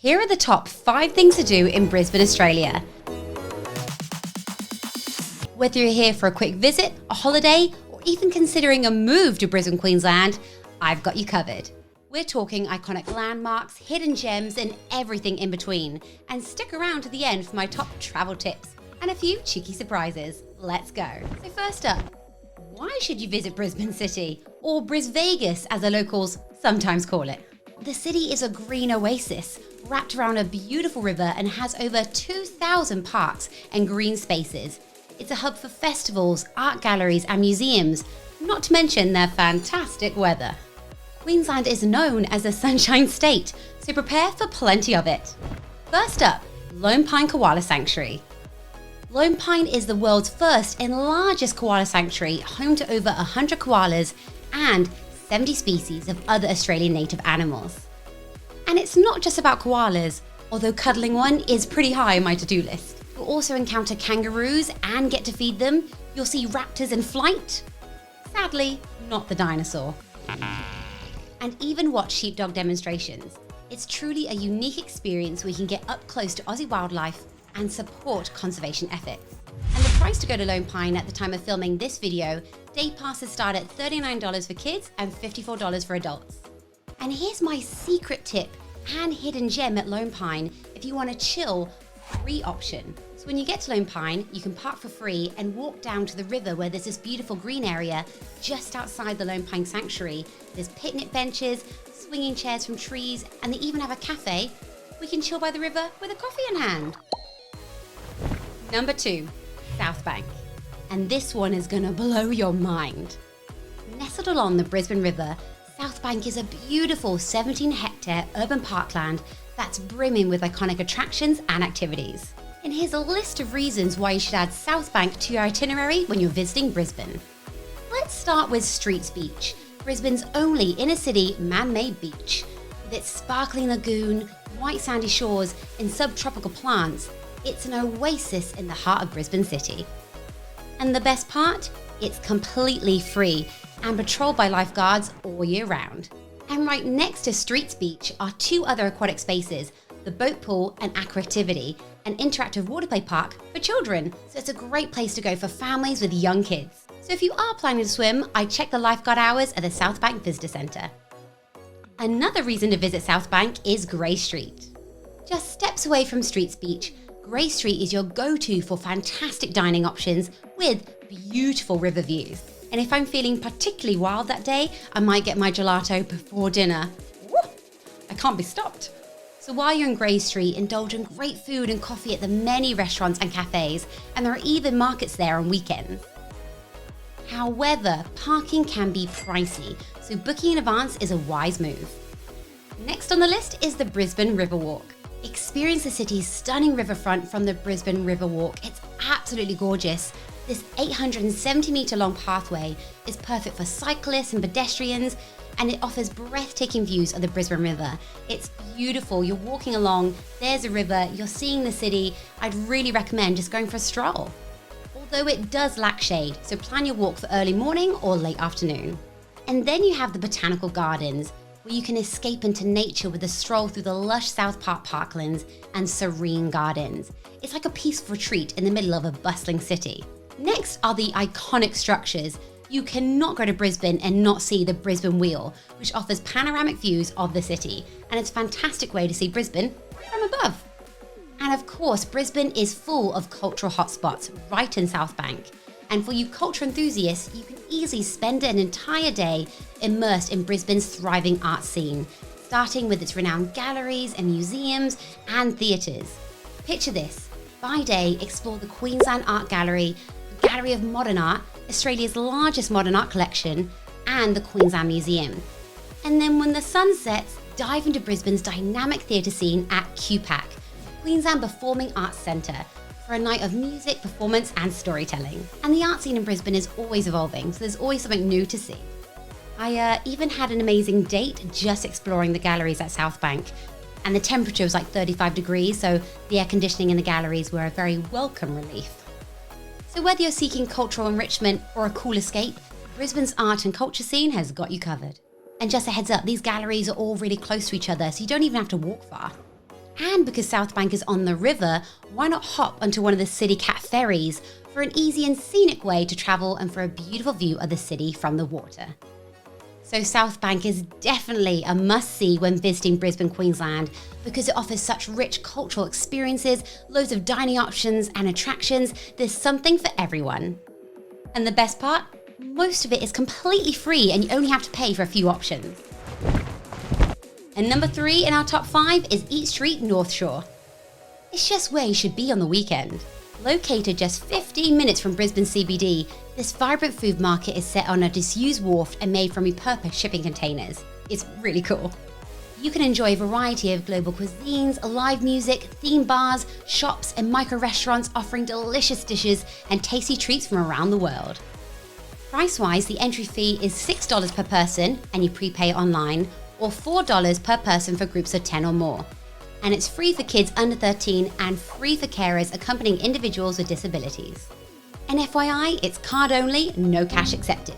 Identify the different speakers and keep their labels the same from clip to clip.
Speaker 1: Here are the top 5 things to do in Brisbane, Australia. Whether you're here for a quick visit, a holiday, or even considering a move to Brisbane, Queensland, I've got you covered. We're talking iconic landmarks, hidden gems, and everything in between. And stick around to the end for my top travel tips and a few cheeky surprises. Let's go. So first up, why should you visit Brisbane City, or Brisvegas as the locals sometimes call it? The city is a green oasis, wrapped around a beautiful river and has over 2,000 parks and green spaces. It's a hub for festivals, art galleries and museums, not to mention their fantastic weather. Queensland is known as the Sunshine State, so prepare for plenty of it. First up, Lone Pine Koala Sanctuary. Lone Pine is the world's first and largest koala sanctuary, home to over 100 koalas and 70 species of other Australian native animals. And it's not just about koalas, although cuddling one is pretty high on my to-do list. You'll also encounter kangaroos and get to feed them. You'll see raptors in flight. Sadly, not the dinosaur. And even watch sheepdog demonstrations. It's truly a unique experience where you can get up close to Aussie wildlife and support conservation efforts. And the price to go to Lone Pine at the time of filming this video, day passes start at $39 for kids and $54 for adults. And here's my secret tip and hidden gem at Lone Pine if you want a chill, free option. So when you get to Lone Pine, you can park for free and walk down to the river where there's this beautiful green area just outside the Lone Pine Sanctuary. There's picnic benches, swinging chairs from trees, and they even have a cafe. We can chill by the river with a coffee in hand. Number 2, South Bank. And this one is gonna blow your mind. Nestled along the Brisbane River, South Bank is a beautiful 17-hectare urban parkland that's brimming with iconic attractions and activities. And here's a list of reasons why you should add South Bank to your itinerary when you're visiting Brisbane. Let's start with Streets Beach, Brisbane's only inner-city man-made beach. With its sparkling lagoon, white sandy shores, and subtropical plants, it's an oasis in the heart of Brisbane City. And the best part? It's completely free and patrolled by lifeguards all year round. And right next to Streets Beach are 2 other aquatic spaces, the boat pool and aquativity, an interactive water play park for children. So it's a great place to go for families with young kids. So if you are planning to swim, I'd check the lifeguard hours at the South Bank Visitor Centre. Another reason to visit South Bank is Grey Street. Just steps away from Streets Beach, Grey Street is your go-to for fantastic dining options with beautiful river views. And if I'm feeling particularly wild that day, I might get my gelato before dinner. Woo! I can't be stopped. So while you're in Grey Street, indulge in great food and coffee at the many restaurants and cafes, and there are even markets there on weekends. However, parking can be pricey, so booking in advance is a wise move. Next on the list is the Brisbane Riverwalk. Experience the city's stunning riverfront from the Brisbane Riverwalk. It's absolutely gorgeous. This 870-metre long pathway is perfect for cyclists and pedestrians, and it offers breathtaking views of the Brisbane River. It's beautiful. You're walking along, there's a river, you're seeing the city. I'd really recommend just going for a stroll. Although it does lack shade, so plan your walk for early morning or late afternoon. And then you have the Botanical Gardens, where you can escape into nature with a stroll through the lush South Park parklands and serene gardens. It's like a peaceful retreat in the middle of a bustling city. Next are the iconic structures. You cannot go to Brisbane and not see the Brisbane Wheel, which offers panoramic views of the city, and it's a fantastic way to see Brisbane from above. And of course, Brisbane is full of cultural hotspots right in South Bank. And for you culture enthusiasts, you can easily spend an entire day immersed in Brisbane's thriving art scene, starting with its renowned galleries and museums and theatres. Picture this: by day, explore the Queensland Art Gallery, the Gallery of Modern Art, Australia's largest modern art collection, and the Queensland Museum. And then when the sun sets, dive into Brisbane's dynamic theatre scene at QPAC, Queensland Performing Arts Centre, for a night of music, performance and storytelling. And the art scene in Brisbane is always evolving, so there's always something new to see. I even had an amazing date just exploring the galleries at South Bank, and the temperature was like 35 degrees, so the air conditioning in the galleries were a very welcome relief. So whether you're seeking cultural enrichment or a cool escape, Brisbane's art and culture scene has got you covered. And just a heads up, these galleries are all really close to each other, so you don't even have to walk far. And because South Bank is on the river, why not hop onto one of the CityCat ferries for an easy and scenic way to travel and for a beautiful view of the city from the water. So South Bank is definitely a must-see when visiting Brisbane, Queensland, because it offers such rich cultural experiences, loads of dining options and attractions. There's something for everyone. And the best part? Most of it is completely free and you only have to pay for a few options. And number 3 in our top 5 is Eat Street Northshore. It's just where you should be on the weekend. Located just 15 minutes from Brisbane CBD, this vibrant food market is set on a disused wharf and made from repurposed shipping containers. It's really cool. You can enjoy a variety of global cuisines, live music, themed bars, shops and micro-restaurants offering delicious dishes and tasty treats from around the world. Price-wise, the entry fee is $6 per person and you prepay online, or $4 per person for groups of 10 or more. And it's free for kids under 13 and free for carers accompanying individuals with disabilities. And FYI, it's card only, no cash accepted.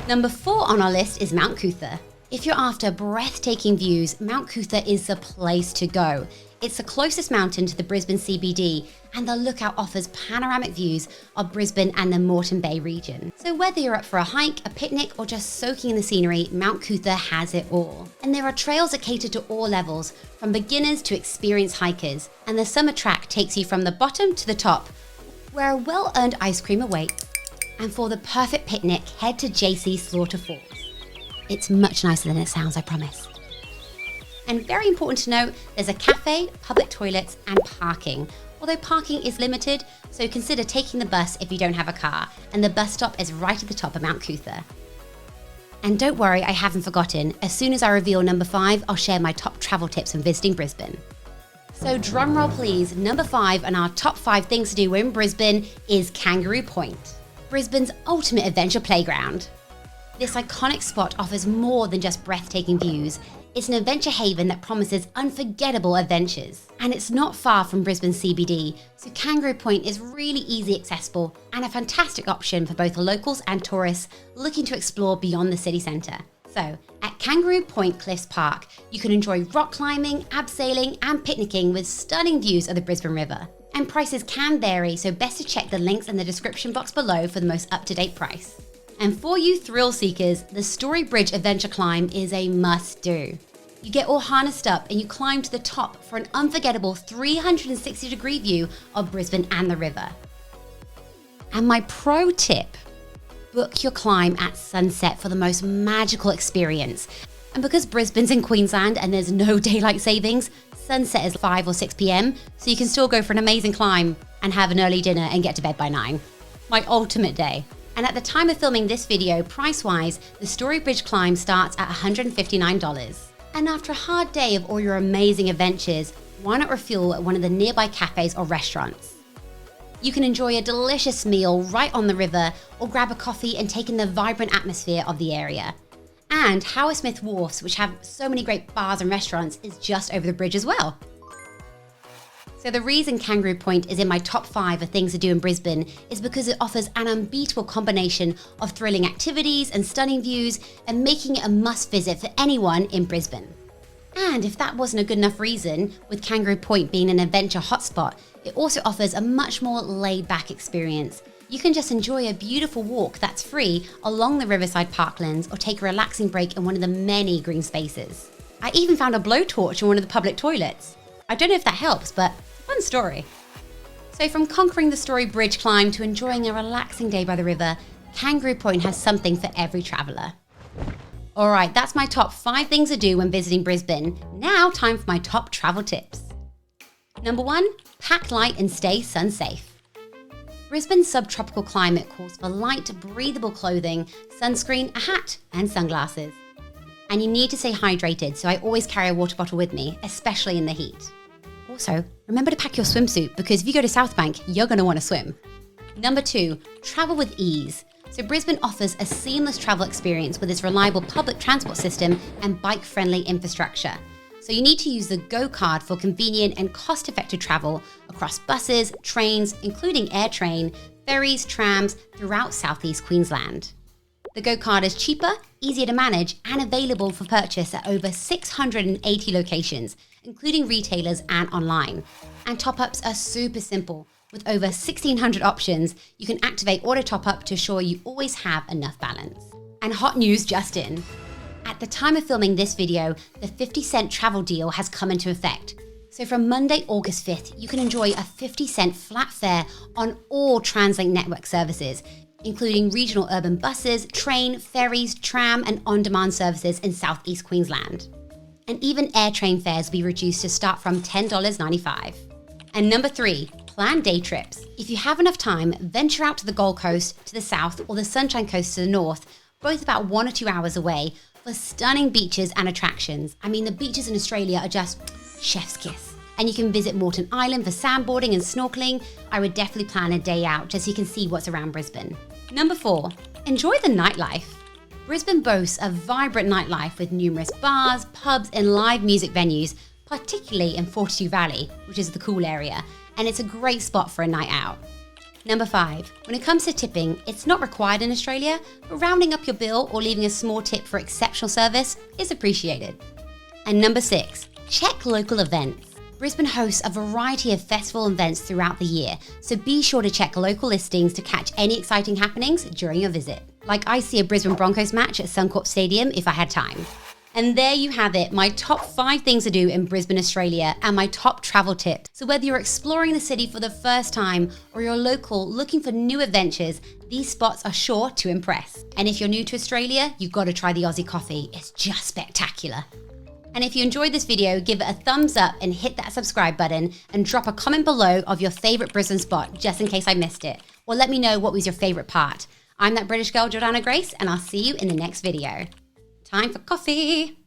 Speaker 1: Number 4 on our list is Mount Coot-tha. If you're after breathtaking views, Mount Coot-tha is the place to go. It's the closest mountain to the Brisbane CBD, and the lookout offers panoramic views of Brisbane and the Moreton Bay region. So whether you're up for a hike, a picnic, or just soaking in the scenery, Mount Coot-tha has it all. And there are trails that cater to all levels, from beginners to experienced hikers, and the summer track takes you from the bottom to the top, where a well-earned ice cream awaits. And for the perfect picnic, head to JC Slaughter Falls. It's much nicer than it sounds, I promise. And very important to note, there's a cafe, public toilets, and parking. Although parking is limited, so consider taking the bus if you don't have a car, and the bus stop is right at the top of Mount Coot-tha. And don't worry, I haven't forgotten. As soon as I reveal number 5, I'll share my top travel tips when visiting Brisbane. So drumroll please, number 5 on our top 5 things to do in Brisbane is Kangaroo Point, Brisbane's ultimate adventure playground. This iconic spot offers more than just breathtaking views. It's an adventure haven that promises unforgettable adventures. And it's not far from Brisbane CBD, so Kangaroo Point is really easy accessible and a fantastic option for both locals and tourists looking to explore beyond the city centre. So, at Kangaroo Point Cliffs Park, you can enjoy rock climbing, abseiling and picnicking with stunning views of the Brisbane River. And prices can vary, so best to check the links in the description box below for the most up-to-date price. And for you thrill seekers, the Story Bridge adventure climb is a must-do. You get all harnessed up and you climb to the top for an unforgettable 360-degree view of Brisbane and the river. And my pro tip, book your climb at sunset for the most magical experience. And because Brisbane's in Queensland and there's no daylight savings, sunset is 5 or 6 p.m, so you can still go for an amazing climb and have an early dinner and get to bed by 9. My ultimate day. And at the time of filming this video, price-wise, the Story Bridge climb starts at $159. And after a hard day of all your amazing adventures, why not refuel at one of the nearby cafes or restaurants? You can enjoy a delicious meal right on the river or grab a coffee and take in the vibrant atmosphere of the area. And Hammersmith Wharfs, which have so many great bars and restaurants, is just over the bridge as well. So the reason Kangaroo Point is in my top 5 of things to do in Brisbane is because it offers an unbeatable combination of thrilling activities and stunning views and making it a must visit for anyone in Brisbane. And if that wasn't a good enough reason, with Kangaroo Point being an adventure hotspot, it also offers a much more laid-back experience. You can just enjoy a beautiful walk that's free along the riverside parklands or take a relaxing break in one of the many green spaces. I even found a blowtorch in one of the public toilets. I don't know if that helps, but fun story. So from conquering the Story Bridge climb to enjoying a relaxing day by the river, Kangaroo Point has something for every traveller. Alright, that's my top 5 things to do when visiting Brisbane. Now time for my top travel tips. Number 1, pack light and stay sun safe. Brisbane's subtropical climate calls for light, breathable clothing, sunscreen, a hat and sunglasses. And you need to stay hydrated, so I always carry a water bottle with me, especially in the heat. Also, remember to pack your swimsuit because if you go to South Bank, you're going to want to swim. Number 2, travel with ease. So Brisbane offers a seamless travel experience with its reliable public transport system and bike-friendly infrastructure. So you need to use the Go card for convenient and cost-effective travel across buses, trains, including AirTrain, ferries, trams throughout southeast Queensland. The Go card is cheaper, easier to manage, and available for purchase at over 680 locations, including retailers and online. And top-ups are super simple. With over 1,600 options, you can activate auto top-up to ensure you always have enough balance. And hot news just in. At the time of filming this video, the 50-cent travel deal has come into effect. So from Monday, August 5th, you can enjoy a 50-cent flat fare on all TransLink network services, including regional urban buses, train, ferries, tram, and on-demand services in southeast Queensland. And even air train fares will be reduced to start from $10.95. And number 3, plan day trips. If you have enough time, venture out to the Gold Coast to the south or the Sunshine Coast to the north, both about 1 or 2 hours away, for stunning beaches and attractions. I mean, the beaches in Australia are just chef's kiss. And you can visit Moreton Island for sandboarding and snorkeling. I would definitely plan a day out just so you can see what's around Brisbane. Number 4, enjoy the nightlife. Brisbane boasts a vibrant nightlife with numerous bars, pubs, and live music venues, particularly in 42 Valley, which is the cool area, and it's a great spot for a night out. Number 5, when it comes to tipping, it's not required in Australia, but rounding up your bill or leaving a small tip for exceptional service is appreciated. And number 6, check local events. Brisbane hosts a variety of festival events throughout the year, so be sure to check local listings to catch any exciting happenings during your visit. Like I see a Brisbane Broncos match at Suncorp Stadium if I had time. And there you have it, my top 5 things to do in Brisbane, Australia, and my top travel tips. So whether you're exploring the city for the first time or you're local looking for new adventures, these spots are sure to impress. And if you're new to Australia, you've got to try the Aussie coffee. It's just spectacular. And if you enjoyed this video, give it a thumbs up and hit that subscribe button and drop a comment below of your favorite Brisbane spot, just in case I missed it. Or let me know what was your favorite part. I'm that British girl, Jordana Grace, and I'll see you in the next video. Time for coffee.